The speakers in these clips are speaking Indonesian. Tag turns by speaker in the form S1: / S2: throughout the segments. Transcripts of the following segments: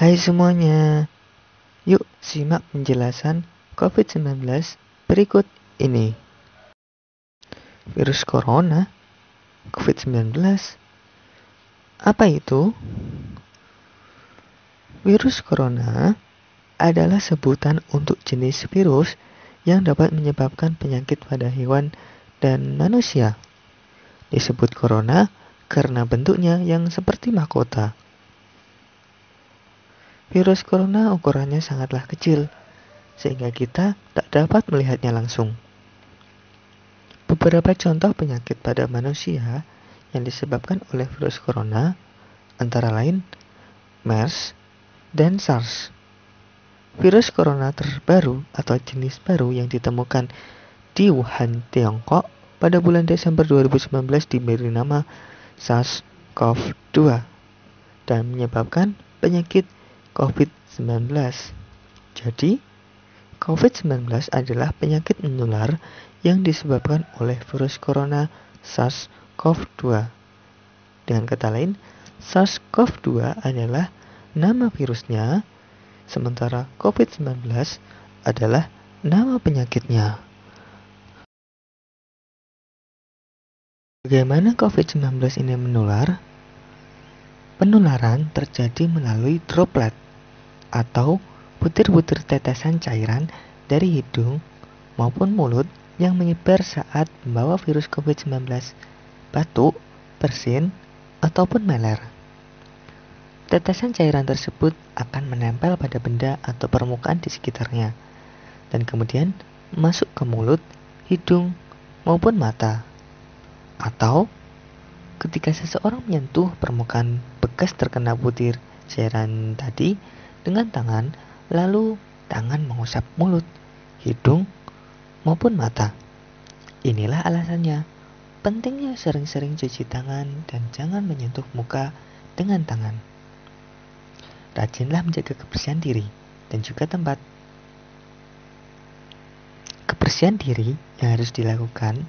S1: Hai semuanya, yuk simak penjelasan COVID-19 berikut ini. Virus Corona, COVID-19, apa itu? Virus Corona adalah sebutan untuk jenis virus yang dapat menyebabkan penyakit pada hewan dan manusia. Disebut corona karena bentuknya yang seperti mahkota. Virus corona ukurannya sangatlah kecil, sehingga kita tak dapat melihatnya langsung. Beberapa contoh penyakit pada manusia yang disebabkan oleh virus corona antara lain MERS dan SARS. Virus corona terbaru atau jenis baru yang ditemukan di Wuhan, Tiongkok pada bulan Desember 2019 diberi nama SARS-CoV-2 dan menyebabkan penyakit COVID-19. Jadi, COVID-19 adalah penyakit menular yang disebabkan oleh virus corona SARS-CoV-2. Dengan kata lain, SARS-CoV-2 adalah nama virusnya, sementara COVID-19 adalah nama penyakitnya. Bagaimana COVID-19 ini menular? Penularan terjadi melalui droplet atau butir-butir tetesan cairan dari hidung maupun mulut yang menyebar saat membawa virus COVID-19, batuk, bersin, ataupun meler. Tetesan cairan tersebut akan menempel pada benda atau permukaan di sekitarnya dan kemudian masuk ke mulut, hidung, maupun mata. Atau ketika seseorang menyentuh permukaan bekas terkena butir cairan tadi dengan tangan, lalu tangan mengusap mulut, hidung, maupun mata. Inilah alasannya, pentingnya sering-sering cuci tangan dan jangan menyentuh muka dengan tangan. Rajinlah menjaga kebersihan diri dan juga tempat. Kebersihan diri yang harus dilakukan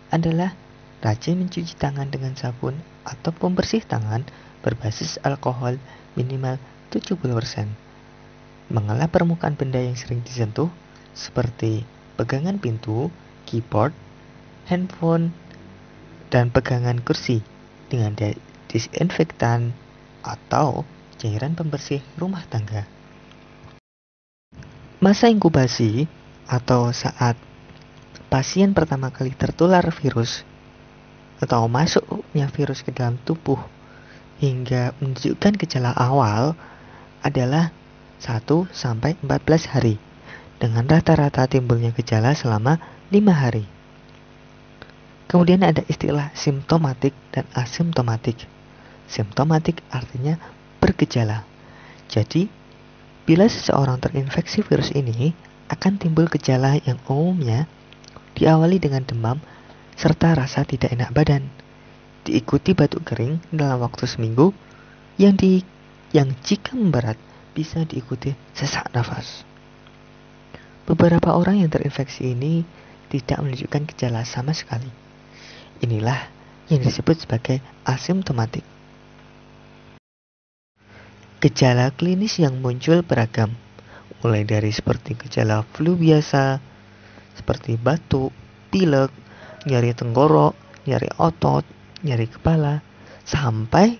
S1: adalah rajin mencuci tangan dengan sabun atau pembersih tangan berbasis alkohol minimal 70%. Mengelap permukaan benda yang sering disentuh seperti pegangan pintu, keyboard, handphone, dan pegangan kursi dengan disinfektan atau cairan pembersih rumah tangga. Masa inkubasi atau saat pasien pertama kali tertular virus atau masuknya virus ke dalam tubuh hingga menunjukkan gejala awal adalah 1-14 hari dengan rata-rata timbulnya gejala selama 5 hari. Kemudian ada istilah simptomatik dan asimptomatik. Simptomatik artinya bergejala. Jadi, bila seseorang terinfeksi virus ini akan timbul gejala yang umumnya diawali dengan demam serta rasa tidak enak badan, diikuti batuk kering dalam waktu seminggu yang jika memberat bisa diikuti sesak nafas. Beberapa orang yang terinfeksi ini tidak menunjukkan gejala sama sekali. Inilah yang disebut sebagai asimptomatik. Gejala klinis yang muncul beragam, mulai dari seperti gejala flu biasa, seperti batuk, pilek, nyeri tenggorok, nyeri otot, nyeri kepala, sampai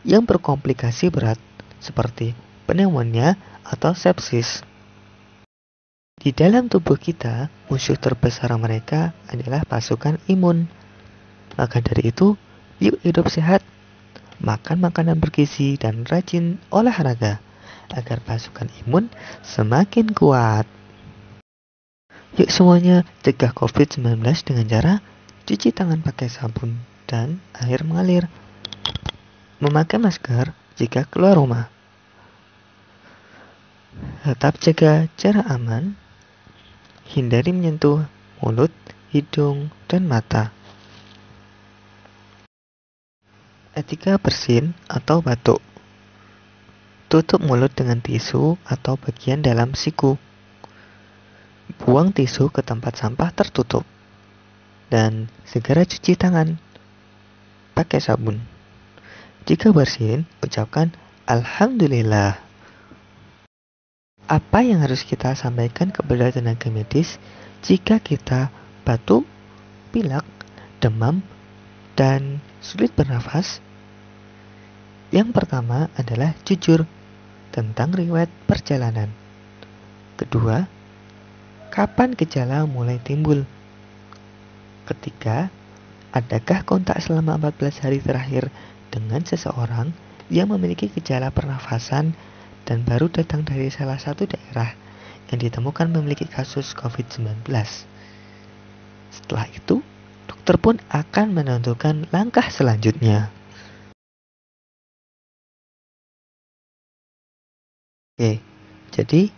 S1: yang berkomplikasi berat seperti pneumonia atau sepsis. Di dalam tubuh kita, musuh terbesar mereka adalah pasukan imun. Maka dari itu, yuk hidup sehat, makan makanan bergizi, dan rajin olahraga agar pasukan imun semakin kuat. Yuk semuanya cegah COVID-19 dengan cara cuci tangan pakai sabun dan air mengalir, memakai masker jika keluar rumah, tetap jaga jarak aman, hindari menyentuh mulut, hidung, dan mata. Etika bersin atau batuk. Tutup mulut dengan tisu atau bagian dalam siku. Buang tisu ke tempat sampah tertutup. Dan segera cuci tangan pakai sabun. Jika bersin, ucapkan Alhamdulillah. Apa yang harus kita sampaikan kepada tenaga medis jika kita batuk, pilek, demam, dan sulit bernafas? Yang pertama adalah jujur tentang riwayat perjalanan. Kedua, kapan gejala mulai timbul? Ketiga, adakah kontak selama 14 hari terakhir dengan seseorang yang memiliki gejala pernafasan dan baru datang dari salah satu daerah yang ditemukan memiliki kasus COVID-19? Setelah itu, dokter pun akan menentukan langkah selanjutnya. Oke, jadi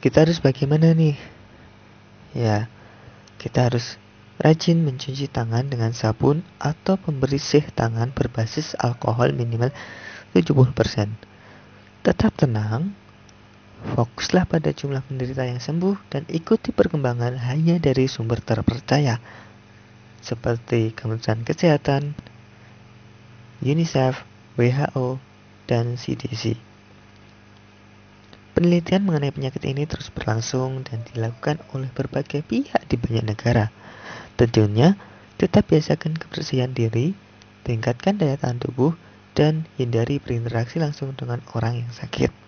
S1: kita harus bagaimana nih? Ya, kita harus rajin mencuci tangan dengan sabun atau pembersih tangan berbasis alkohol minimal 70%. Tetap tenang, fokuslah pada jumlah penderita yang sembuh dan ikuti perkembangan hanya dari sumber terpercaya seperti Kementerian Kesehatan, UNICEF, WHO, dan CDC. Penelitian mengenai penyakit ini terus berlangsung dan dilakukan oleh berbagai pihak di banyak negara. Tentunya, tetap biasakan kebersihan diri, tingkatkan daya tahan tubuh, dan hindari berinteraksi langsung dengan orang yang sakit.